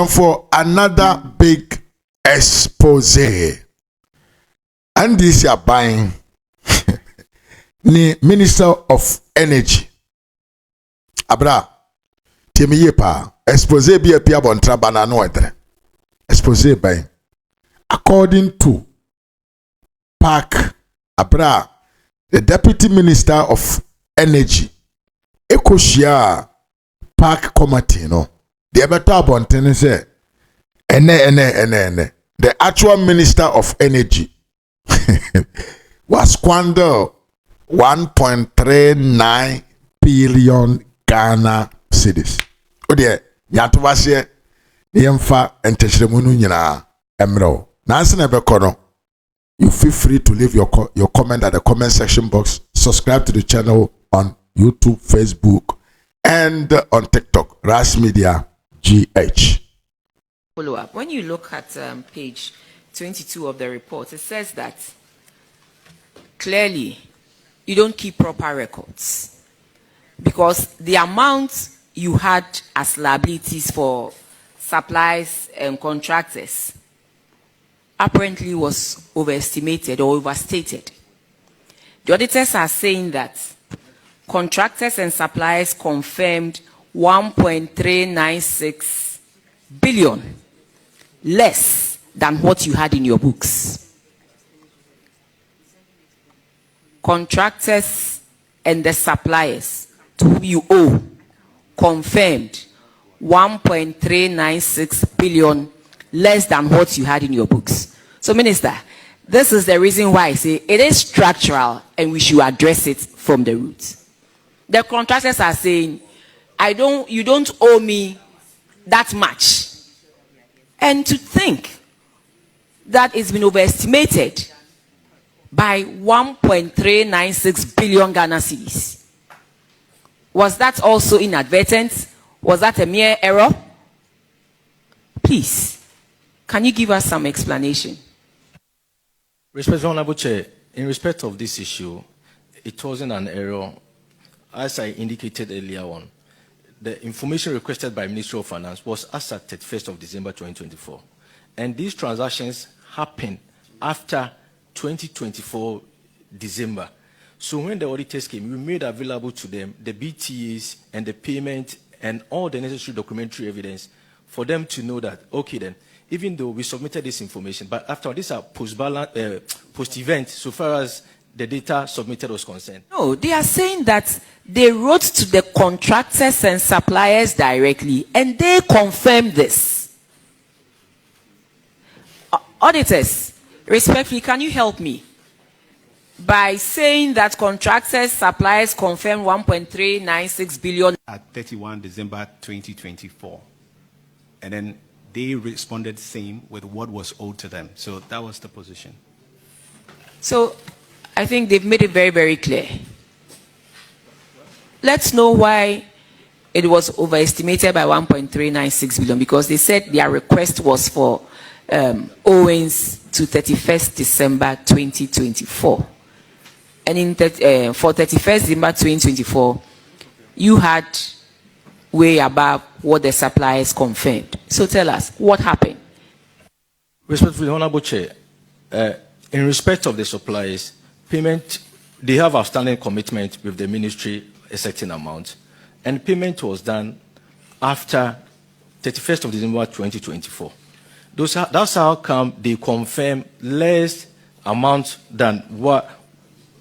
for another big expose. And this is buying the Minister of Energy. Abra, Timi Yepa, expose be a pia bon trabana no etre. Expose by according to Park Abra, the Deputy Minister of Energy, Ekoshia Park Committee, no. The better bonten say, ene. The actual Minister of Energy was squander 1.39 billion Ghana cedis. Ode yatwase yemfa entechiremunu nyina emro. Nanse na bekono. You feel free to leave your comment at the comment section box. Subscribe to the channel on YouTube, Facebook, and on TikTok. RAZ Media GH. Follow up. When you look at page 22 of the report, it says that clearly you don't keep proper records because the amount you had as liabilities for supplies and contractors apparently was overestimated or overstated. The auditors are saying that contractors and suppliers confirmed 1.396 billion less than what you had in your books. Contractors and the suppliers to whom you owe confirmed 1.396 billion less than what you had in your books. So, Minister, this is the reason why I say it is structural and we should address it from the roots. The contractors are saying, you don't owe me that much. And to think that it's been overestimated by 1.396 billion Ghana cedis. Was that also inadvertent? Was that a mere error? Please, can you give us some explanation? Respectful Honorable Chair, in respect of this issue, it wasn't an error. As I indicated earlier on, the information requested by Ministry of Finance was as at 31st of December 2024. And these transactions happened after 2024 December. So when the auditors came, we made available to them the BTAs and the payment and all the necessary documentary evidence for them to know that, okay then, even though we submitted this information, but after these are post-event, so far as the data submitted was concerned. No, they are saying that they wrote to the contractors and suppliers directly, and they confirmed this. Auditors, respectfully, can you help me? By saying that contractors, suppliers confirmed 1.396 billion at 31 December 2024. And then they responded same with what was owed to them. So that was the position. So I think they've made it very, very clear. Let's know why it was overestimated by 1.396 billion, because they said their request was for owings to 31st December 2024. And for 31st December 2024, you had way above what the suppliers confirmed. So tell us, what happened? Respectfully, Honorable Chair, in respect of the suppliers, payment, they have outstanding commitment with the ministry, a certain amount, and payment was done after 31st of December 2024. That's how come they confirm less amount than what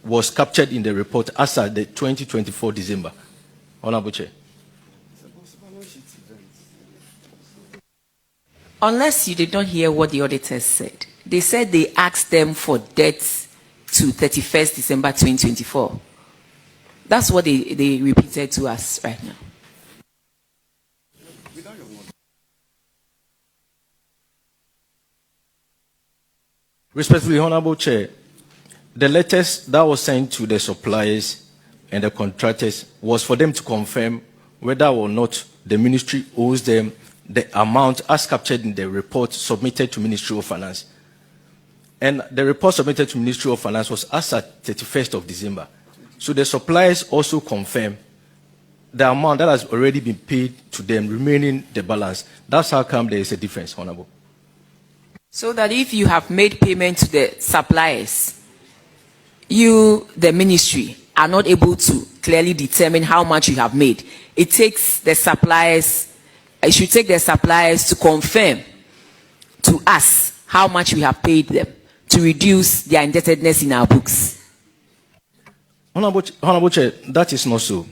was captured in the report as at the 2024 December. Honorable Chair. Unless you did not hear what the auditors said. They said they asked them for debts to 31st December 2024. That's what they repeated to us right now. Respectfully, Honorable Chair, the letters that was sent to the suppliers and the contractors was for them to confirm whether or not the ministry owes them the amount as captured in the report submitted to Ministry of Finance. And the report submitted to Ministry of Finance was as at 31st of December. So the suppliers also confirmed the amount that has already been paid to them, remaining the balance. That's how come there is a difference, Honorable. So that if you have made payment to the suppliers, you, the ministry, are not able to clearly determine how much you have made. It takes the suppliers, it should take the suppliers to confirm to us how much we have paid them to reduce their indebtedness in our books. Honorable Chair, that is not so.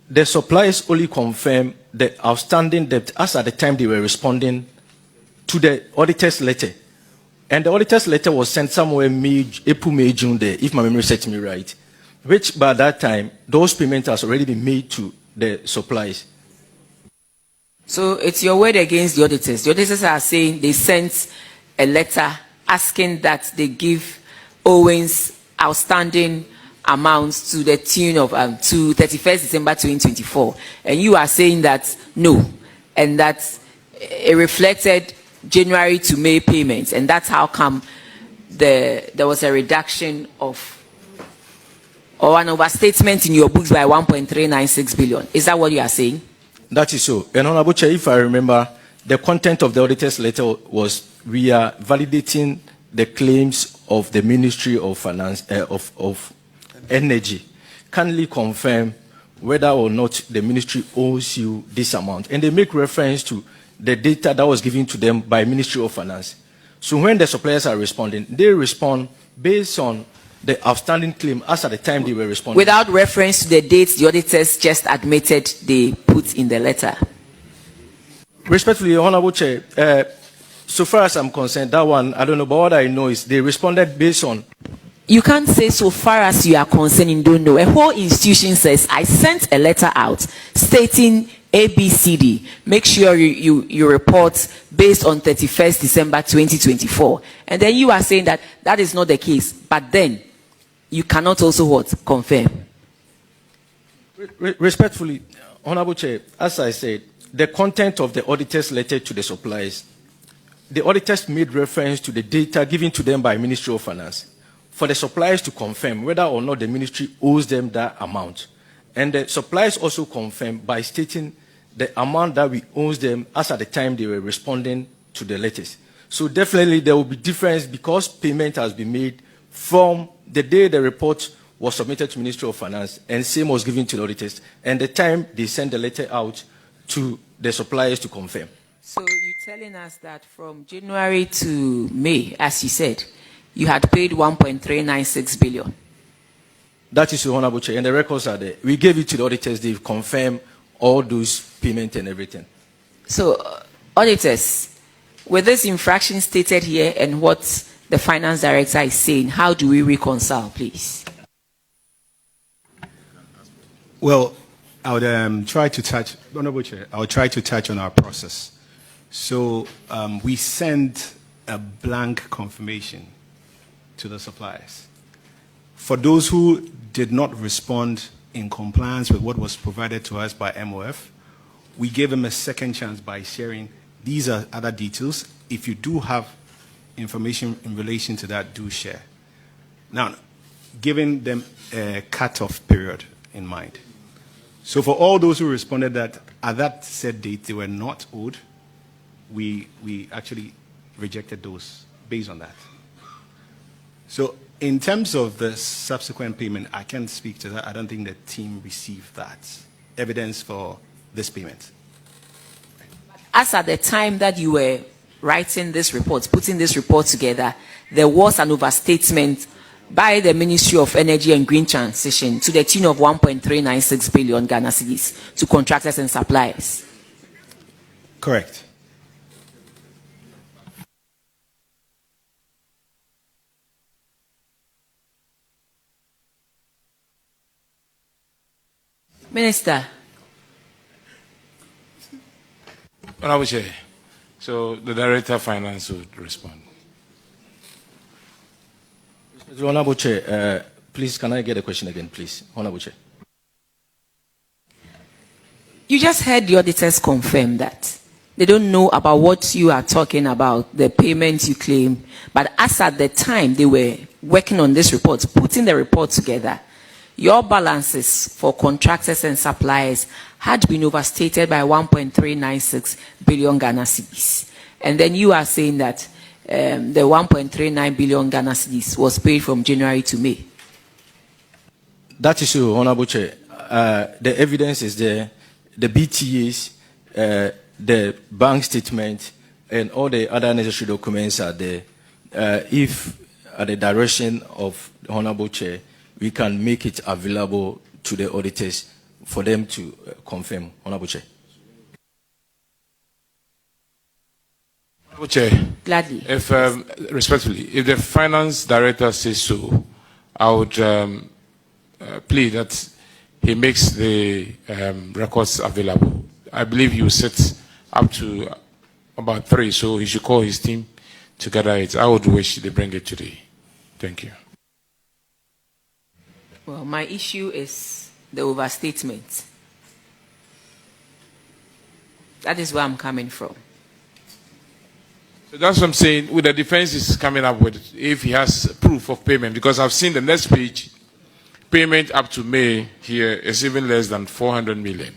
The suppliers only confirm the outstanding debt as at the time they were responding to the auditor's letter. And the auditor's letter was sent somewhere April, May, June there, if my memory serves me right. Which by that time, those payments has already been made to the suppliers. So it's your word against the auditors. The auditors are saying they sent a letter asking that they give Owens outstanding amounts to the tune of to 31st December 2024. And you are saying that no, and that it reflected January to May payments, and that's how come there was a reduction of or an overstatement in your books by 1.396 billion. Is that what you are saying? That is so. And Honorable Chair, if I remember, the content of the auditor's letter was we are validating the claims of the Ministry of Finance of Energy. Kindly confirm whether or not the ministry owes you this amount. And they make reference to the data that was given to them by Ministry of Finance. So when the suppliers are responding, they respond based on the outstanding claim as at the time they were responding. Without reference to the dates the auditors just admitted they put in the letter. Respectfully, Honorable Chair, so far as I'm concerned, that one, I don't know, but what I know is they responded based on. You can't say so far as you are concerned, you don't know. A whole institution says, I sent a letter out stating ABCD. Make sure you report based on 31st December 2024. And then you are saying that that is not the case. But then you cannot also what? Confirm. Respectfully, Honorable Chair, as I said, the content of the auditor's letter to the suppliers, the auditors made reference to the data given to them by Ministry of Finance for the suppliers to confirm whether or not the ministry owes them that amount. And the suppliers also confirmed by stating the amount that we owes them as at the time they were responding to the letters. So definitely there will be difference because payment has been made from the day the report was submitted to Ministry of Finance and same was given to the auditors and the time they sent the letter out to the suppliers to confirm. So you're telling us that from January to May, as you said, you had paid 1.396 billion. That is the Honorable Chair, and the records are there. We gave it to the auditors, they've confirmed all those payments and everything. So, auditors, with this infraction stated here and what the finance director is saying, how do we reconcile, please? Well, I would try to touch, Honorable Chair, I would try to touch on our process. So we send a blank confirmation to the suppliers. For those who did not respond in compliance with what was provided to us by MOF, we gave them a second chance by sharing these are other details. If you do have information in relation to that, do share. Now, giving them a cutoff period in mind. So for all those who responded that at that said date they were not owed, we actually rejected those based on that. So in terms of the subsequent payment, I can't speak to that. I don't think the team received that evidence for this payment. As at the time that you were writing this report, putting this report together, there was an overstatement by the Ministry of Energy and Green Transition to the tune of 1.396 billion Ghana cedis to contractors and suppliers. Correct. Minister. Honorable Chair, so the Director of Finance would respond. Honorable Chair, please, can I get a question again, please? Honorable Chair. You just heard the auditors confirm that. They don't know about what you are talking about, the payments you claim. But as at the time they were working on this report, putting the report together, your balances for contractors and suppliers had been overstated by 1.396 billion Ghana cedis. And then you are saying that the 1.39 billion Ghana cedis was paid from January to May. That is so, Honorable Chair. The evidence is there, the BTAs, the bank statement, and all the other necessary documents are there. If, at the direction of the Honorable Chair, we can make it available to the auditors for them to confirm, Honorable Chair. Honorable Chair, Gladly. if respectfully, if the finance director says so, I would plead that he makes the records available. I believe you sit up to about 3, so he should call his team to gather it. I would wish they bring it today. Thank you. Well, my issue is the overstatement. That is where I'm coming from. So that's what I'm saying. With the defense is coming up with, if he has proof of payment, because I've seen the next page, payment up to May here is even less than 400 million.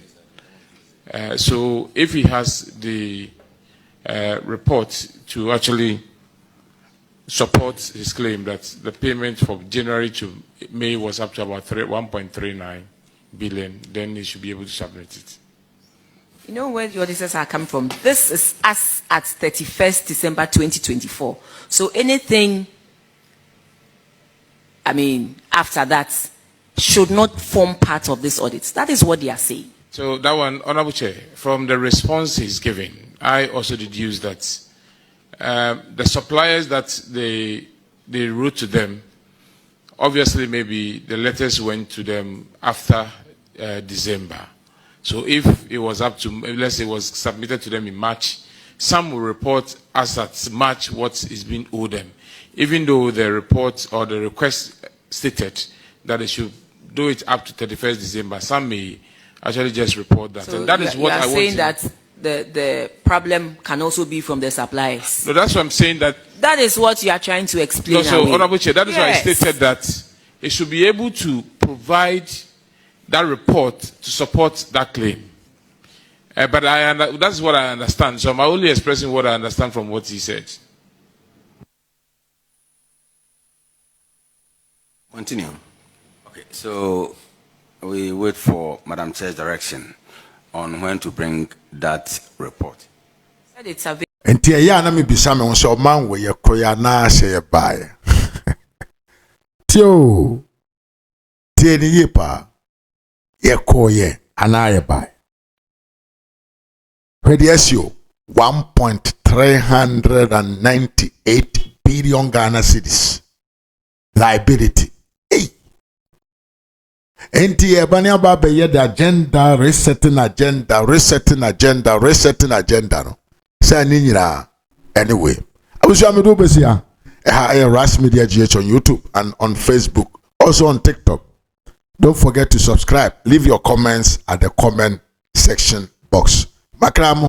So if he has the report to actually support his claim that the payment from January to May was up to about 1.39 billion, then he should be able to submit it. You know where the auditors are coming from? This is us at 31st December 2024. So anything, I mean, after that should not form part of this audit. That is what they are saying. So that one, Honorable Chair, from the response he's giving, I also deduce that the suppliers that they wrote to them, obviously maybe the letters went to them after December. So if it was up to, let's say it was submitted to them in March, some will report as at March what is being owed them, even though the report or the request stated that they should do it up to 31st December. Some may actually just report that. So and that is what I want to... You are saying that the problem can also be from the suppliers. No, that's what I'm saying. That is what you are trying to explain. No, so, Honorable Chair, that is why I Yes. stated that it should be able to provide that report to support that claim. But that's what I understand. So I'm only expressing what I understand from what he said. Continue. Okay, so we wait for Madam Chair's direction on when to bring that report. Said it's available. Enti ya na me bisa me so man we ye koya na hye ye bae. Tio. Tie ni ye pa. Ye koye ana ye bae. Radiasio 1.398 billion Ghana cedis. Liability. Hey. Enti ebani aba be ye the agenda, resetting agenda no. Say ni nyira anyway. I was me do besia. RAZ Media GH on YouTube and on Facebook, also on TikTok. Don't forget to subscribe. Leave your comments at the comment section box. Makramo.